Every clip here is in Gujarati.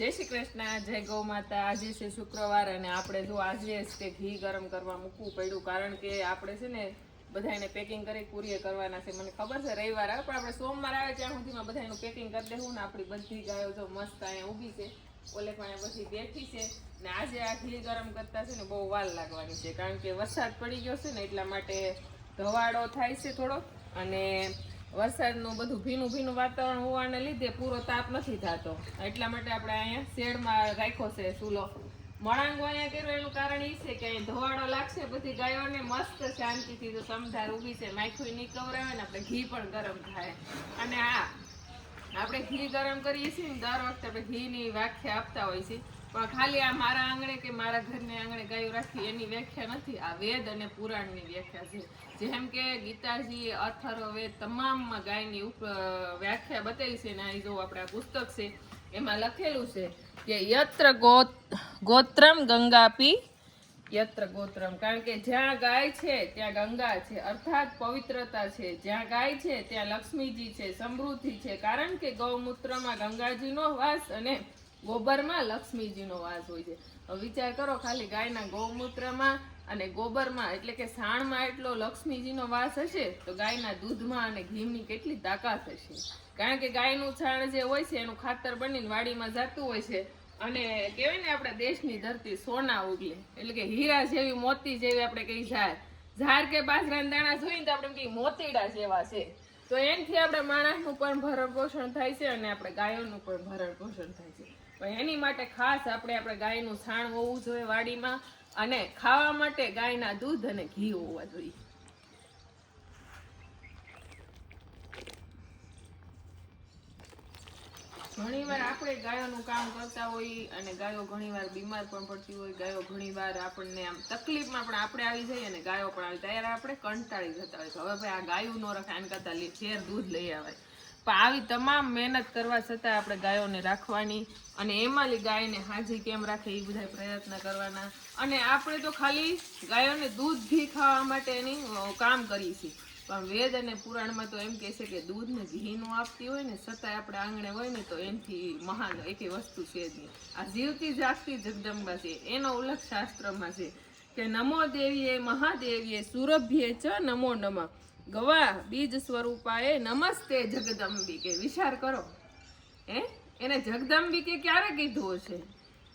જય શ્રી કૃષ્ણ, જય ગૌ માતા। આજે છે શુક્રવાર અને આપણે જો આજે તે ઘી ગરમ કરવા મૂકવું પડ્યું, કારણ કે આપણે છે ને બધાને પેકિંગ કરી કુરિયર કરવાના છે। મને ખબર છે રવિવાર આવે, પણ આપણે સોમવાર આવે ત્યાં સુધીમાં બધાનું પેકિંગ કરી દેવું ને। આપણી બધી ગાયો જો મસ્ત અહીંયા ઊભી છે, ઓલે પણ બધી બેઠી છે ને આજે આ ઘી ગરમ કરતા છે ને બહુ વાર લાગવાની છે, કારણ કે વરસાદ પડી ગયો છે ને એટલા માટે ધવાડો થાય છે થોડો, અને વરસાદનું બધું ભીનું ભીનું વાતાવરણ હોવાને લીધે પૂરો તાપ નથી થતો, એટલા માટે આપણે અહીંયા શેડમાં રાખ્યો છે ચૂલો। મળાંગો અહીંયા કર્યો એનું કારણ એ છે કે અહીં ધોવાડો લાગશે, બધી ગાયોને મસ્ત શાંતિથી જો સમધાર ઊભી છે, માખું નહીં કવરાવે ને આપણે ઘી પણ ગરમ થાય। અને આપણે ઘી ગરમ કરીએ છીએ ને દર વખતે આપણે ઘીની વ્યાખ્યા આપતા હોઈએ છીએ, પણ ખાલી આ મારા આંગણે કે મારા ઘરને આંગણે ગાયો રાખી એની વ્યાખ્યા નથી, આ વેદ અને પુરાણની વ્યાખ્યા છે। જેમ કે ગીતાજી, અથર્વવેદ તમામમાં ગાયની વ્યાખ્યા બતાવી છે ને અહીં જો આપણે આ પુસ્તક છે એમાં લખેલું છે કે યત્ર ગોત્રમ ગંગાપી યત્ર ગોત્રમ, કારણ કે જ્યાં ગાય છે ત્યાં ગંગા છે, અર્થાત પવિત્રતા છે। જ્યાં ગાય છે ત્યાં લક્ષ્મીજી છે, સમૃદ્ધિ છે, કારણ કે ગૌમૂત્રમાં ગંગાજીનો વાસ અને ગોબરમાં લક્ષ્મીજીનો વાસ હોય છે। હવે વિચાર કરો, ખાલી ગાયના ગૌમૂત્રમાં અને ગોબરમાં એટલે કે સાણમાં એટલો લક્ષ્મીજીનો વાસ હશે, તો ગાયના દૂધમાં અને ઘીની કેટલી તાકાત હશે। કારણ કે ગાયનું છાણ જે હોય છે એનું ખાતર બનીને વાડીમાં જતું હોય છે, અને કહેવાય ને આપણા દેશની ધરતી સોના ઉગલે, એટલે કે હીરા જેવી મોતી જેવી આપણે કઈ ઝાડ કે બાજરાના દાણા જોઈને તો આપણે કઈ મોતીડા જેવા છે, તો એનાથી આપણે માણસનું પણ ભરણ પોષણ થાય છે અને આપણે ગાયોનું પણ ભરણ પોષણ થાય છે। પણ એની માટે ખાસ આપણે ગાયનું છાણ હોવું જોઈએ વાડીમાં, અને ખાવા માટે ગાયના દૂધ અને ઘી હોવા જોઈએ। ઘણીવાર આપણે ગાયોનું કામ કરતા હોઈએ અને ગાયો ઘણીવાર બીમાર પણ પડતી હોય, ગાયો ઘણીવાર આપણને આમ તકલીફમાં પણ આપણે આવી જઈએ અને ગાયો પણ આવી, ત્યારે આપણે કંટાળી જતા હોય કે હવે ભાઈ આ ગાયું ન રખાય, આને કરતા ફેર દૂધ લઈ આવે। પણ આવી તમામ મહેનત કરવા છતાં આપણે ગાયોને રાખવાની, અને એમાં ગાયને હાજી કેમ રાખે એ બધા પ્રયત્ન કરવાના। અને આપણે તો ખાલી ગાયોને દૂધ ઘી ખાવા માટે એની કામ કરીએ છીએ, પણ વેદ અને પુરાણમાં તો એમ કહે છે કે દૂધ ને ઘીનું આપતી હોય ને છતાંય આપણે આંગણે હોય ને તો એનાથી મહાન એકેય વસ્તુ છે જ નહીં। આ જીવતી જાગતી જગદંબા છે, એનો ઉલ્લેખ શાસ્ત્રમાં છે કે નમો દેવીએ મહાદેવીએ સુરભ્યે ચ નમો નમઃ ગવા બીજ સ્વરૂપાએ નમસ્તે જગદંબિકે। વિચાર કરો, એને જગદંબિકે ક્યારે કીધું હશે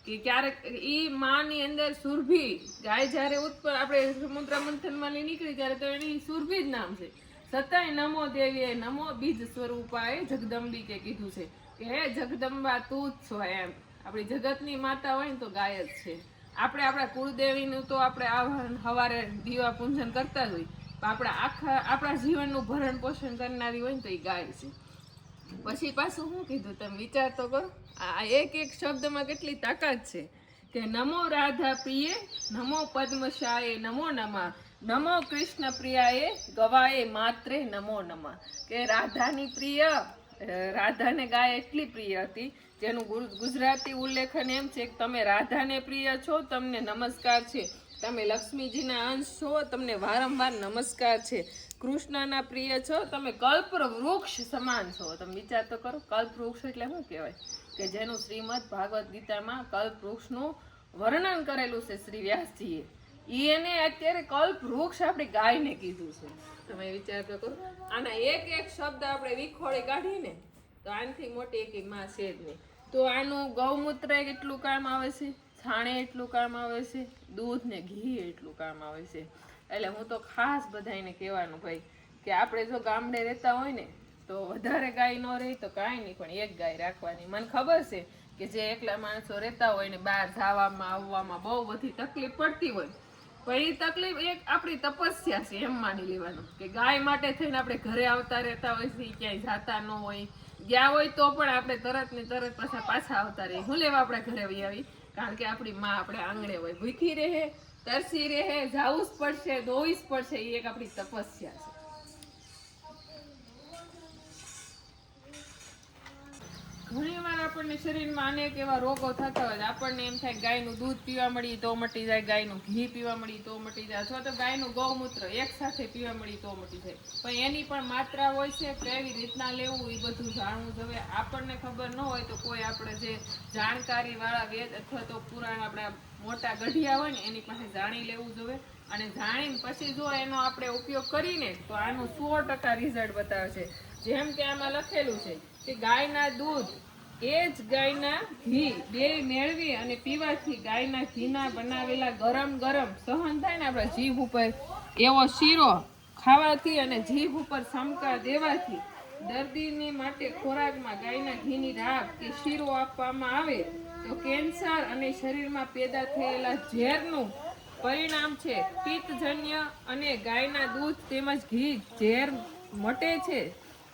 કે ક્યારેક ઈ માની અંદર સુરભી ગાય જયારે ઉત્પન્ન આપણે સમુદ્ર મંથનમાં નીકળી ત્યારે તો એની સુરભી જ નામ છે, છતાંય નમો દેવીએ નમો બીજ સ્વરૂપાએ જગદંબિકે કીધું છે કે હે જગદંબા તું જ છો એમ। આપણી જગતની માતા હોય ને તો ગાય જ છે। આપણે આપણા કુળદેવીનું તો આપણે આહવાન સવારે દીવા પૂજન કરતા જ હોય, પણ આપણા જીવનનું ભરણ પોષણ કરનારી હોય ને તો એ ગાય છે। પછી પાછું શું કીધું તમે વિચાર તો કરો, આ એક એક શબ્દમાં કેટલી તાકાત છે કે નમો રાધા પ્રિયે નમો પદ્મશાએ નમો નમઃ નમો કૃષ્ણ પ્રિયાએ ગવાએ માત્રે નમો નમઃ, કે રાધાની પ્રિય, રાધાને ગાય એટલી પ્રિય હતી જેનું ગુજરાતી ઉલ્લેખન એમ છે કે તમે રાધાને પ્રિય છો, તમને નમસ્કાર છે, તમે લક્ષ્મીજીના અંશ છો, તમને વારંવાર નમસ્કાર છે, કૃષ્ણના પ્રિય છો, તમે કલ્પ વૃક્ષ સમાન છો। તમે વિચાર તો કરો, કલ્પ વૃક્ષ એટલે શું કહેવાય કે જેનું શ્રીમદ ભાગવત ગીતામાં કલ્પ વૃક્ષનું વર્ણન કરેલું છે શ્રી વ્યાસજીએ, એને અત્યારે કલ્પ વૃક્ષ આપણી ગાયને કીધું છે। તમે વિચાર તો કરો, આના એક એક શબ્દ આપણે વિખોળી કાઢીને તો આનાથી મોટી એક માં છે જ નહીં। તો આનું ગૌમૂત્ર એટલું કામ આવે છે, છાણે એટલું કામ આવે છે, દૂધ ને ઘી એટલું કામ આવે છે। એટલે હું તો ખાસ બધાને કહેવાનું ભાઈ કે આપણે જો ગામડે રહેતા હોય ને તો વધારે ગાય ન રહી તો કાંઈ નહીં, પણ એક ગાય રાખવાની। મને ખબર છે કે જે એકલા માણસો રહેતા હોય ને બહાર જવામાં આવવામાં બહુ બધી તકલીફ પડતી હોય, પણ એ તકલીફ એક આપણી તપસ્યા છે એમ માની લેવાનું કે ગાય માટે થઈને આપણે ઘરે આવતા રહેતા હોય છે, ક્યાંય જાતા ન હોય, ગયા હોય તો પણ આપણે તરત ને તરત પાછા આવતા રહીએ। હું લેવા આપણે ઘરે આવી, કારણ કે આપણી માં આપણે આંગણે હોય, ભૂખી રહે, તરસી રહે, જાવું જ પડશે, દોવી જ પડશે, એ એક આપણી તપસ્યા છે। ઘણીવાર આપણને શરીરમાં અનેક એવા રોગો થતા હોય છે. આપણને એમ થાય ગાયનું દૂધ પીવા મળીએ તો મટી જાય, ગાયનું ઘી પીવા મળીએ તો મટી જાય, અથવા તો ગાયનું ગૌમૂત્ર એક સાથે પીવા મળીએ તો મટી જાય. પણ એની પણ માત્રા હોય છે, કેવી રીતના લેવું એ બધું જાણવું જોઈએ. આપણને ખબર ન હોય તો કોઈ આપણે જે જાણકારી વાળા વેદ અથવા તો પુરાણ આપણા મોટા ગઢિયા હોય ને એની પાસે જાણી લેવું જોઈએ. અને જાણીને પછી જો એનો આપણે ઉપયોગ કરીને તો આનું 100% રિઝલ્ટ બતાવે છે. જેમ કે આમાં લખેલું છે કે ગાયના દૂધ એ જ ગાયના ઘી બે મેળવી અને પીવાથી ગાયના ઘીના બનાવેલા ગરમ ગરમ સહન થાય ને આપણા જીભ ઉપર એવો શીરો ખાવાથી અને જીભ ઉપર સમકા દેવાથી દર્દીને માટે ખોરાકમાં ગાયના ઘીની રાખ કે શીરો આપવામાં આવે તો કેન્સર અને શરીરમાં પેદા થયેલા ઝેરનું પરિણામ છે પિત્તજન્ય અને ગાયના દૂધ તેમજ ઘી ઝેર મટે છે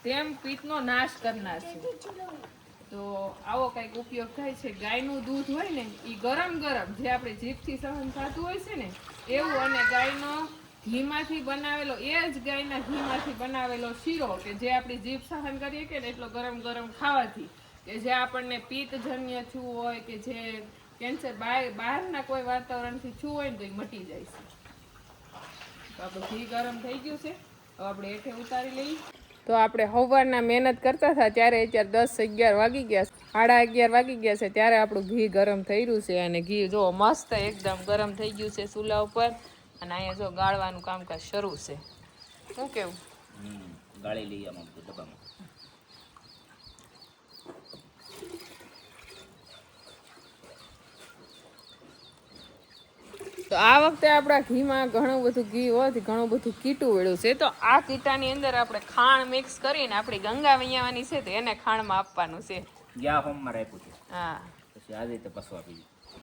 તેમ પિત્તનો નાશ કરનાર છે. તો આવો કંઈક ઉપયોગ થાય છે. ગાયનું દૂધ હોય ને એ ગરમ ગરમ જે આપણે જીભથી સહન થતું હોય છે ને એવું, અને ગાયનો ઘીમાંથી બનાવેલો એ જ ગાયના ઘીમાંથી બનાવેલો શીરો કે જે આપણી જીભ સહન કરીએ કે ને એટલો ગરમ ગરમ ખાવાથી કે જે આપણને પિત્તજન્ય થયું હોય કે જે કેન્સર બહારના કોઈ વાતાવરણથી થયું હોય ને તો એ મટી જાય છે. તો આપણું ઘી ગરમ થઈ ગયું છે, હવે આપણે હેઠે ઉતારી લઈએ. તો આપણે સવારના મહેનત કરતા હતા ત્યારે અત્યારે 10-11 વાગી ગયા, 11:30 વાગી ગયા છે ત્યારે આપણું ઘી ગરમ થઈ રહ્યું છે. અને ઘી જો મસ્ત એકદમ ગરમ થઈ ગયું છે ચૂલા ઉપર. અને અહીંયા જો ગાળવાનું કામકાજ શરૂ છે. શું કેવું? ગાળી લઈએ આમાં ડબ્બામાં. તો આ વખતે આપણા ઘીમાં ઘણું બધું ઘી હોવાથી ઘણું બધું કીટું વેળ્યું છે. તો આ કીટાની અંદર આપણે ખાણ મિક્સ કરીને આપણી ગંગા વૈયાવાની છે તો એને ખાણમાં આપવાનું છે. ગયા હોમમાં રાખ્યું છે. હા, પછી આ રીતે પસવા પીધી.